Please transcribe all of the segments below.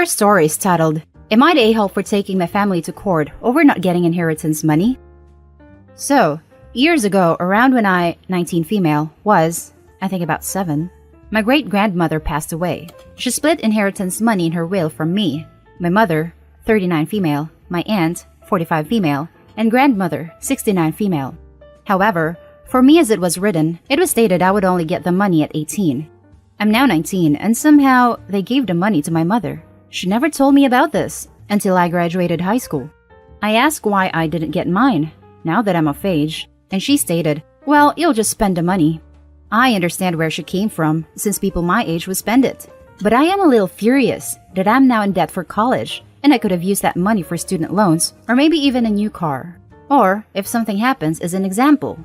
first story is titled, Am I the a-hole for taking my family to court over not getting inheritance money? So, years ago, around when I, 19 female, was, I think about 7, my great-grandmother passed away. She split inheritance money in her will from me, my mother, 39 female, my aunt, 45 female, and grandmother, 69 female. However, for me as it was written, it was stated I would only get the money at 18. I'm now 19 and somehow they gave the money to my mother. She never told me about this until I graduated high school. I asked why I didn't get mine, now that I'm of age, and she stated, well, you'll just spend the money. I understand where she came from, since people my age would spend it. But I am a little furious that I'm now in debt for college, and I could have used that money for student loans, or maybe even a new car. Or, if something happens as an example.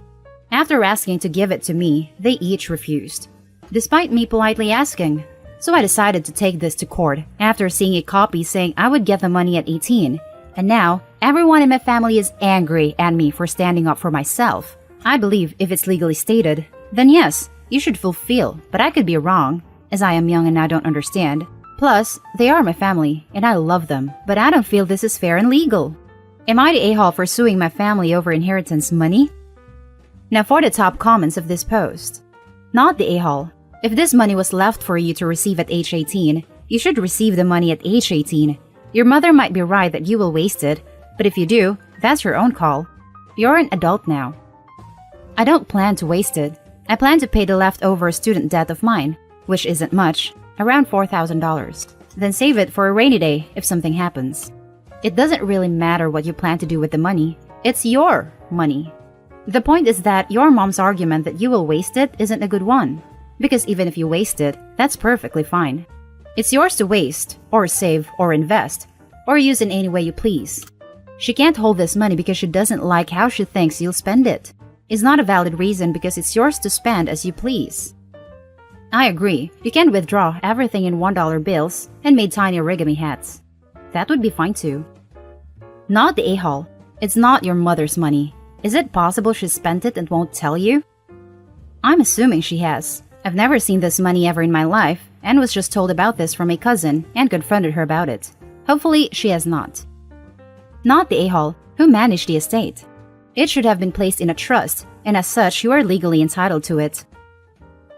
After asking to give it to me, they each refused, despite me politely asking. So I decided to take this to court after seeing a copy saying I would get the money at 18. And now, everyone in my family is angry at me for standing up for myself. I believe if it's legally stated, then yes, you should fulfill, but I could be wrong, as I am young and I don't understand. Plus, they are my family, and I love them, but I don't feel this is fair and legal. Am I the a-hole for suing my family over inheritance money? Now for the top comments of this post. Not the a-hole. If this money was left for you to receive at age 18, you should receive the money at age 18. Your mother might be right that you will waste it, but if you do, that's your own call. You're an adult now. I don't plan to waste it. I plan to pay the leftover student debt of mine, which isn't much, around $4,000. Then save it for a rainy day if something happens. It doesn't really matter what you plan to do with the money. It's your money. The point is that your mom's argument that you will waste it isn't a good one. Because even if you waste it, that's perfectly fine. It's yours to waste, or save, or invest, or use in any way you please. She can't hold this money because she doesn't like how she thinks you'll spend it. It's not a valid reason because it's yours to spend as you please. I agree, you can withdraw everything in $1 bills and make tiny origami hats. That would be fine too. Not the a-hole. It's not your mother's money. Is it possible she spent it and won't tell you? I'm assuming she has. I've never seen this money ever in my life and was just told about this from a cousin and confronted her about it. Hopefully, she has not. Not the a-hole who managed the estate. It should have been placed in a trust, and as such, you are legally entitled to it.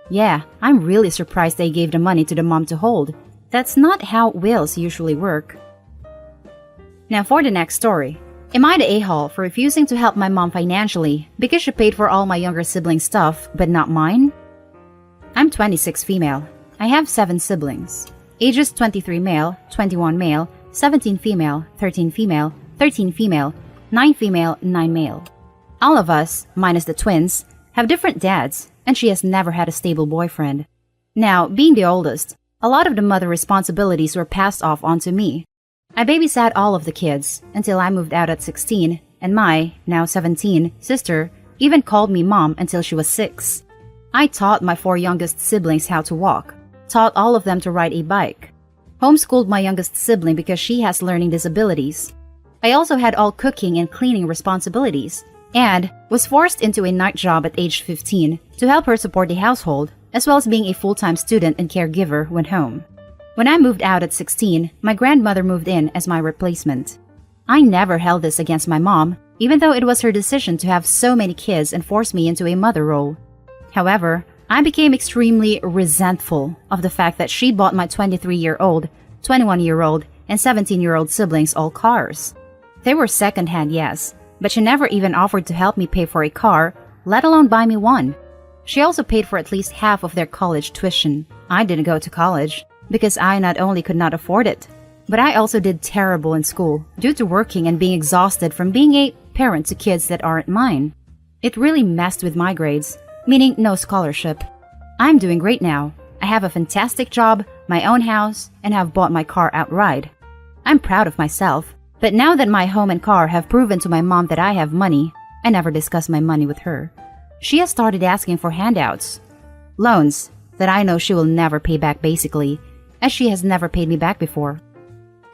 Yeah, I'm really surprised they gave the money to the mom to hold. That's not how wills usually work. Now for the next story. Am I the a-hole for refusing to help my mom financially because she paid for all my younger siblings' stuff, but not mine? I'm 26 female. I have 7 siblings. Ages 23 male, 21 male, 17 female, 13 female, 13 female, 9 female, 9 male. All of us, minus the twins, have different dads, and she has never had a stable boyfriend. Now, being the oldest, a lot of the mother responsibilities were passed off onto me. I babysat all of the kids until I moved out at 16, and my, now 17, sister even called me mom until she was 6. I taught my 4 youngest siblings how to walk, taught all of them to ride a bike, homeschooled my youngest sibling because she has learning disabilities. I also had all cooking and cleaning responsibilities, and was forced into a night job at age 15 to help her support the household, as well as being a full-time student and caregiver when home. When I moved out at 16, my grandmother moved in as my replacement. I never held this against my mom, even though it was her decision to have so many kids and force me into a mother role. However, I became extremely resentful of the fact that she bought my 23-year-old, 21-year-old, and 17-year-old siblings all cars. They were second-hand, yes, but she never even offered to help me pay for a car, let alone buy me one. She also paid for at least half of their college tuition. I didn't go to college, because I not only could not afford it, but I also did terrible in school due to working and being exhausted from being a parent to kids that aren't mine. It really messed with my grades, meaning no scholarship. I'm doing great now. I have a fantastic job, my own house, and have bought my car outright. I'm proud of myself, but now that my home and car have proven to my mom that I have money, I never discuss my money with her. She has started asking for handouts, loans that I know she will never pay back basically, as she has never paid me back before.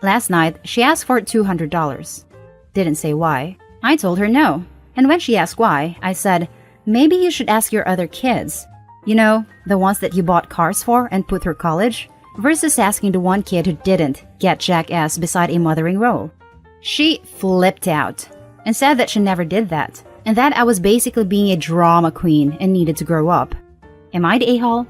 Last night, she asked for $200. Didn't say why. I told her no, and when she asked why, I said, maybe you should ask your other kids. You know, the ones that you bought cars for and put through college? versus asking the one kid who didn't get jackass beside a mothering role. She flipped out and said that she never did that, and that I was basically being a drama queen and needed to grow up. Am I the a-hole?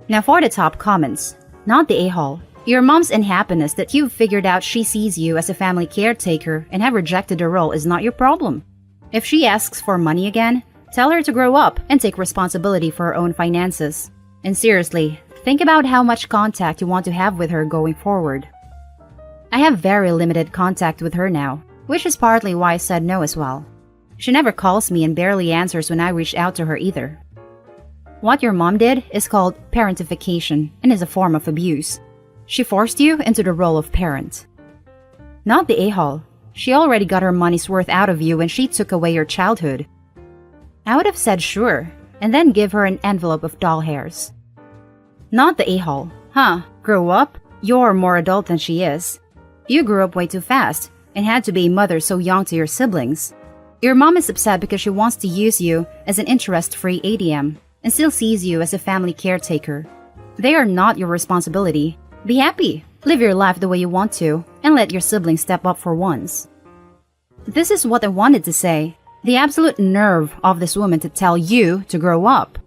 Now for the top comments. Not the a-hole. Your mom's unhappiness that you've figured out she sees you as a family caretaker and have rejected the role is not your problem. If she asks for money again, tell her to grow up and take responsibility for her own finances. And seriously, think about how much contact you want to have with her going forward. I have very limited contact with her now, which is partly why I said no as well. She never calls me and barely answers when I reach out to her either. What your mom did is called parentification and is a form of abuse. She forced you into the role of parent. Not the a-hole. She already got her money's worth out of you when she took away your childhood. I would have said sure, and then give her an envelope of doll hairs. Not the a-hole. Grow up? You're more adult than she is. You grew up way too fast and had to be a mother so young to your siblings. Your mom is upset because she wants to use you as an interest-free ATM and still sees you as a family caretaker. They are not your responsibility. Be happy. Live your life the way you want to, and let your siblings step up for once. This is what I wanted to say. The absolute nerve of this woman to tell you to grow up.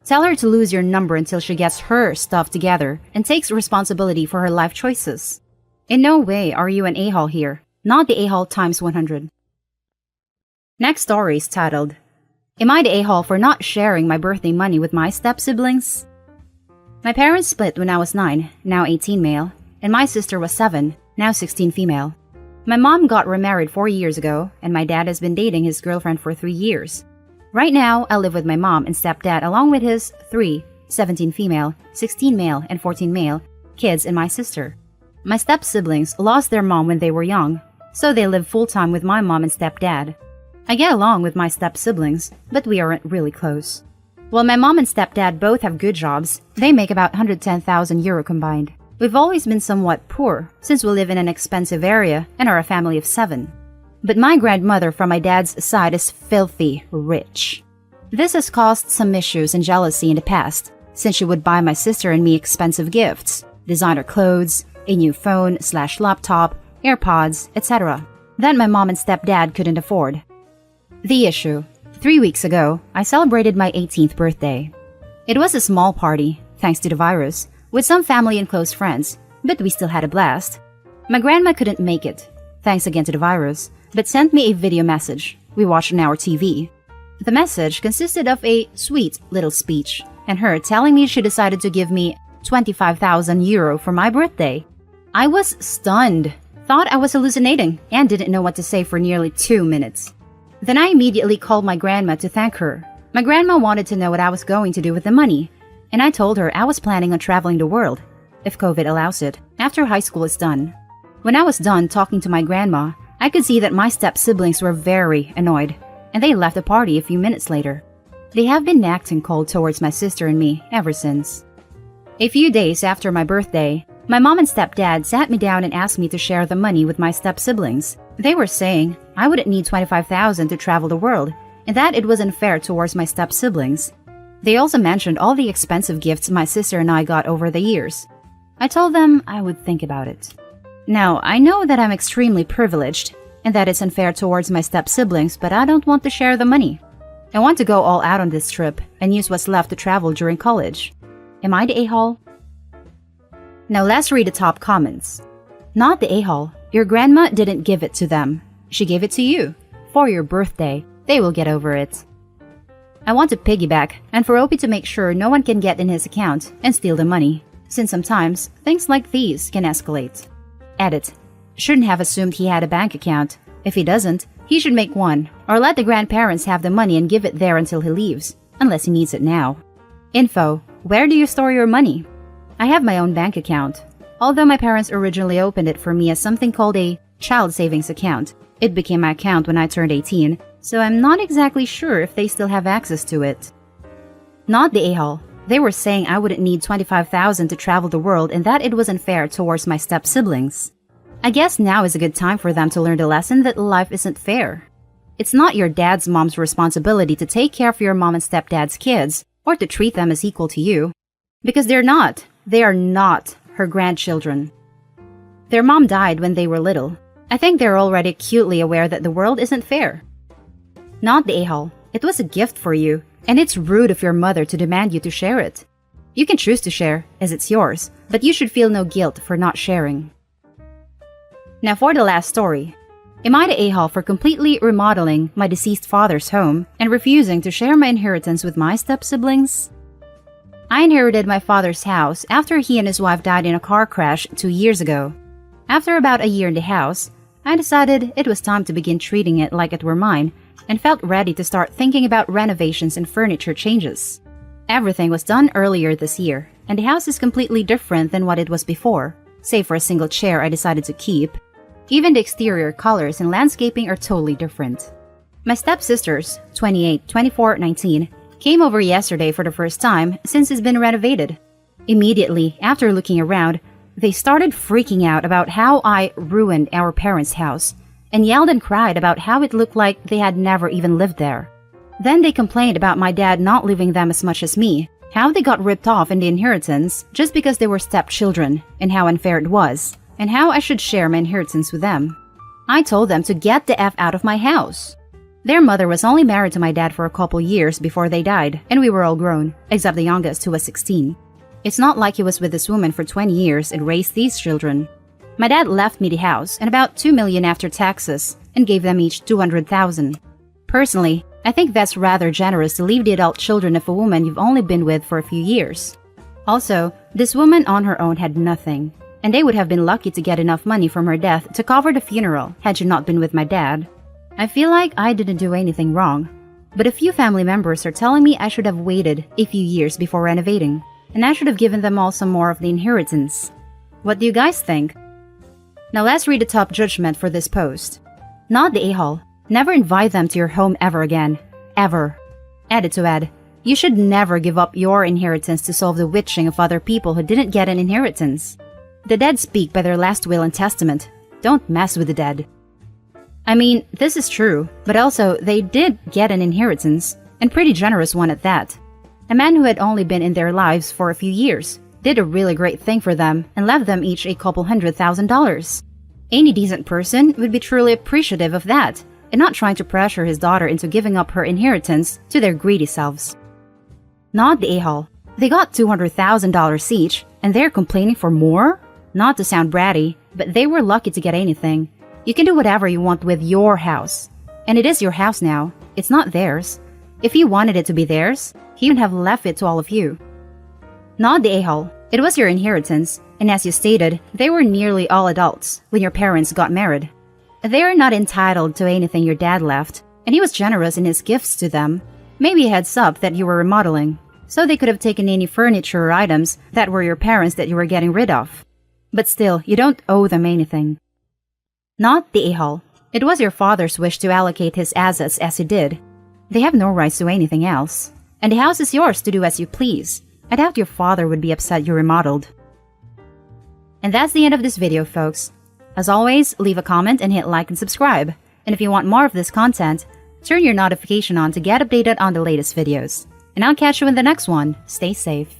Tell her to lose your number until she gets her stuff together and takes responsibility for her life choices. In no way are you an a-hole here, not the a-hole times 100. Next story is titled, Am I the a-hole for not sharing my birthday money with my step-siblings? My parents split when I was 9, now 18 male, and my sister was 7, now 16 female. My mom got remarried 4 years ago, and my dad has been dating his girlfriend for 3 years. Right now, I live with my mom and stepdad along with his 3, 17 female, 16 male, and 14 male kids and my sister. My step-siblings lost their mom when they were young, so they live full-time with my mom and stepdad. I get along with my step-siblings, but we aren't really close. While my mom and stepdad both have good jobs, they make about 110,000 euro combined. We've always been somewhat poor, since we live in an expensive area and are a family of 7. But my grandmother from my dad's side is filthy rich. This has caused some issues and jealousy in the past, since she would buy my sister and me expensive gifts, designer clothes, a new phone/laptop, AirPods, etc. that my mom and stepdad couldn't afford. The issue. 3 weeks ago, I celebrated my 18th birthday. It was a small party, thanks to the virus, with some family and close friends, but we still had a blast. My grandma couldn't make it, thanks again to the virus, but sent me a video message we watched on our TV. The message consisted of a sweet little speech, and her telling me she decided to give me 25,000 euro for my birthday. I was stunned, thought I was hallucinating, and didn't know what to say for nearly 2 minutes. Then I immediately called my grandma to thank her. My grandma wanted to know what I was going to do with the money, and I told her I was planning on traveling the world, if COVID allows it, after high school is done. When I was done talking to my grandma, I could see that my step-siblings were very annoyed, and they left the party a few minutes later. They have been acting cold towards my sister and me ever since. A few days after my birthday, my mom and stepdad sat me down and asked me to share the money with my step-siblings. They were saying I wouldn't need 25,000 to travel the world, and that it was unfair towards my step-siblings. They also mentioned all the expensive gifts my sister and I got over the years. I told them I would think about it. Now, I know that I'm extremely privileged, and that it's unfair towards my step-siblings, but I don't want to share the money. I want to go all out on this trip and use what's left to travel during college. Am I the a-hole? Now let's read the top comments. Not the a-hole. Your grandma didn't give it to them. She gave it to you. For your birthday. They will get over it. I want to piggyback and for Opie to make sure no one can get in his account and steal the money, since sometimes things like these can escalate. Edit. Shouldn't have assumed he had a bank account. If he doesn't, he should make one, or let the grandparents have the money and give it there until he leaves, unless he needs it now. Info. Where do you store your money? I have my own bank account. Although my parents originally opened it for me as something called a child savings account, it became my account when I turned 18, so I'm not exactly sure if they still have access to it. Not the a-hole. They were saying I wouldn't need 25,000 to travel the world and that it was unfair towards my step-siblings. I guess now is a good time for them to learn the lesson that life isn't fair. It's not your dad's mom's responsibility to take care of your mom and stepdad's kids or to treat them as equal to you. Because they're not. They are not her grandchildren. Their mom died when they were little. I think they're already acutely aware that the world isn't fair. Not the a-hole. It was a gift for you, and it's rude of your mother to demand you to share it. You can choose to share, as it's yours, but you should feel no guilt for not sharing. Now for the last story. Am I the a-hole for completely remodeling my deceased father's home and refusing to share my inheritance with my step-siblings? I inherited my father's house after he and his wife died in a car crash 2 years ago. After about a year in the house, I decided it was time to begin treating it like it were mine and felt ready to start thinking about renovations and furniture changes. Everything was done earlier this year, and the house is completely different than what it was before, save for a single chair I decided to keep. Even the exterior colors and landscaping are totally different. My stepsisters, 28, 24, 19, came over yesterday for the first time since it's been renovated. Immediately after looking around, they started freaking out about how I ruined our parents' house and yelled and cried about how it looked like they had never even lived there. Then they complained about my dad not leaving them as much as me, how they got ripped off in the inheritance just because they were stepchildren, and how unfair it was, and how I should share my inheritance with them. I told them to get the F out of my house. Their mother was only married to my dad for a couple years before they died, and we were all grown, except the youngest who was 16. It's not like he was with this woman for 20 years and raised these children. My dad left me the house and about $2 million after taxes and gave them each $200,000. Personally, I think that's rather generous to leave the adult children of a woman you've only been with for a few years. Also, this woman on her own had nothing, and they would have been lucky to get enough money from her death to cover the funeral had she not been with my dad. I feel like I didn't do anything wrong, but a few family members are telling me I should have waited a few years before renovating, and I should have given them all some more of the inheritance. What do you guys think? Now let's read the top judgment for this post. Not the a-hole. Never invite them to your home ever again. Ever. Added to add, you should never give up your inheritance to solve the witching of other people who didn't get an inheritance. The dead speak by their last will and testament. Don't mess with the dead. I mean, this is true, but also they did get an inheritance, and pretty generous one at that. A man who had only been in their lives for a few years did a really great thing for them and left them each a couple $100,000. Any decent person would be truly appreciative of that and not trying to pressure his daughter into giving up her inheritance to their greedy selves. Not the a-hole. They got $200,000 each and they're complaining for more? Not to sound bratty, but they were lucky to get anything. You can do whatever you want with your house. And it is your house now. It's not theirs. If he wanted it to be theirs, he would have left it to all of you. Not the a-hole. It was your inheritance, and as you stated, they were nearly all adults when your parents got married. They are not entitled to anything your dad left, and he was generous in his gifts to them. Maybe a heads up that you were remodeling, so they could have taken any furniture or items that were your parents that you were getting rid of. But still, you don't owe them anything. Not the a-hole. It was your father's wish to allocate his assets as he did. They have no rights to anything else, and the house is yours to do as you please. I doubt your father would be upset you remodeled. And that's the end of this video, folks. As always, leave a comment and hit like and subscribe. And if you want more of this content, turn your notification on to get updated on the latest videos. And I'll catch you in the next one. Stay safe.